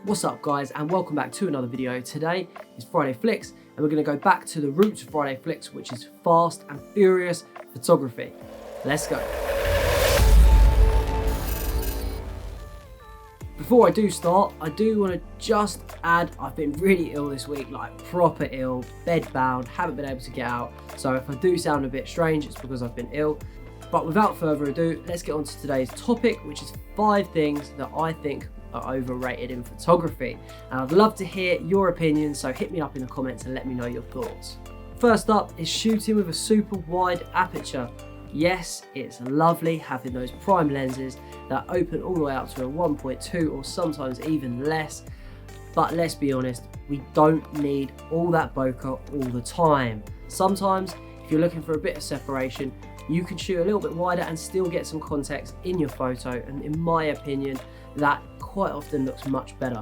What's up guys, and welcome back to another video. Today is Friday Flicks and we're going to go back to the roots of Friday Flicks, which is fast and furious photography. Let's go. Before I do start, I do want to just add, I've been really ill this week, like proper ill, bedbound, haven't been able to get out. So if I do sound a bit strange, it's because I've been ill. But without further ado, let's get on to today's topic, which is 5 things that I think are overrated in photography. And I'd love to hear your opinions, so hit me up in the comments and let me know your thoughts. First up is shooting with a super wide aperture. Yes, it's lovely having those prime lenses that open all the way up to a 1.2 or sometimes even less. But let's be honest, we don't need all that bokeh all the time. Sometimes, if you're looking for a bit of separation, you can shoot a little bit wider and still get some context in your photo, and in my opinion, that quite often looks much better.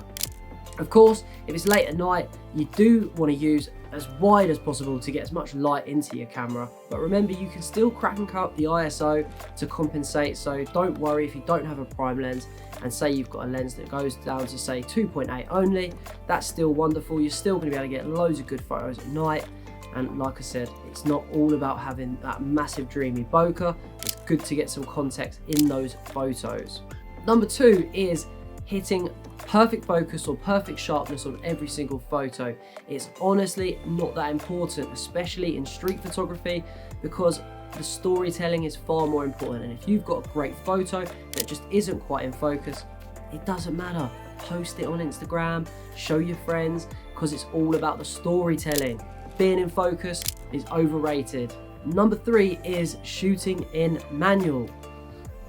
Of course, if it's late at night, you do want to use as wide as possible to get as much light into your camera, but remember you can still crank up the ISO to compensate, so don't worry if you don't have a prime lens and say you've got a lens that goes down to say 2.8 only, that's still wonderful. You're still going to be able to get loads of good photos at night. And like I said, it's not all about having that massive dreamy bokeh. It's good to get some context in those photos. Number 2 is hitting perfect focus or perfect sharpness on every single photo. It's honestly not that important, especially in street photography, because the storytelling is far more important. And if you've got a great photo that just isn't quite in focus, it doesn't matter. Post it on Instagram, show your friends, because it's all about the storytelling. Being in focus is overrated. Number 3 is shooting in manual.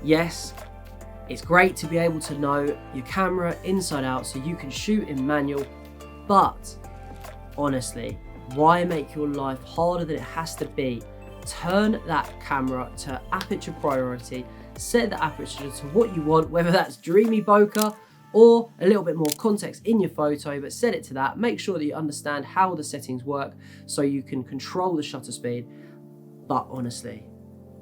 Yes, it's great to be able to know your camera inside out so you can shoot in manual, but honestly, why make your life harder than it has to be? Turn that camera to aperture priority, set the aperture to what you want, whether that's dreamy bokeh or a little bit more context in your photo, but set it to that. Make sure that you understand how the settings work so you can control the shutter speed. But honestly,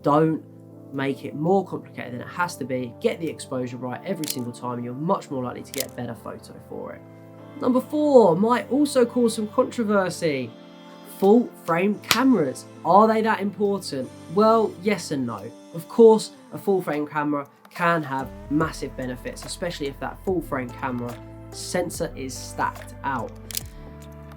don't make it more complicated than it has to be. Get the exposure right every single time and you're much more likely to get a better photo for it. Number 4 might also cause some controversy. Full frame cameras. Are they that important? Well, yes and no. Of course, a full frame camera can have massive benefits, especially if that full frame camera sensor is stacked out.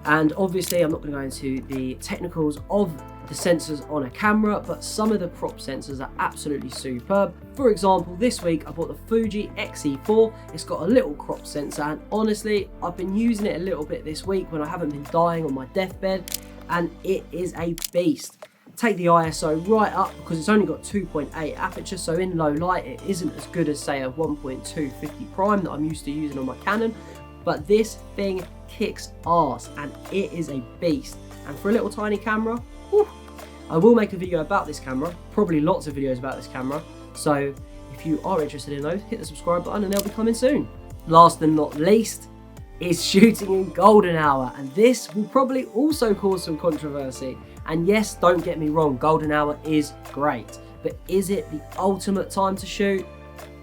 And obviously I'm not going to go into the technicals of the sensors on a camera, but some of the crop sensors are absolutely superb. For example, this week I bought the Fuji Xe4. It's got a little crop sensor, and honestly I've been using it a little bit this week when I haven't been dying on my deathbed, and it is a beast. Take the ISO right up because it's only got 2.8 aperture, so in low light it isn't as good as say a 1.2 50 prime that I'm used to using on my Canon, but this thing kicks ass and it is a beast. And for a little tiny camera, whew, I will make a video about this camera, probably lots of videos about this camera, so if you are interested in those, hit the subscribe button and they'll be coming soon. Last and not least is shooting in golden hour, and this will probably also cause some controversy. And yes, don't get me wrong, golden hour is great, but is it the ultimate time to shoot?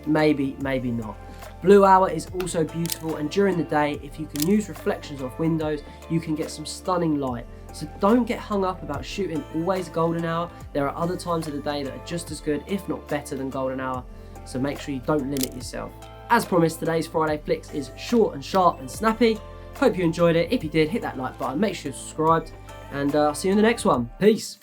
Maybe, maybe not. Blue hour is also beautiful, and during the day, if you can use reflections off windows, you can get some stunning light. So don't get hung up about shooting always golden hour. There are other times of the day that are just as good, if not better than golden hour. So make sure you don't limit yourself. As promised, today's Friday Flicks is short and sharp and snappy. Hope you enjoyed it. If you did, hit that like button, make sure you're subscribed, and I'll see you in the next one. Peace.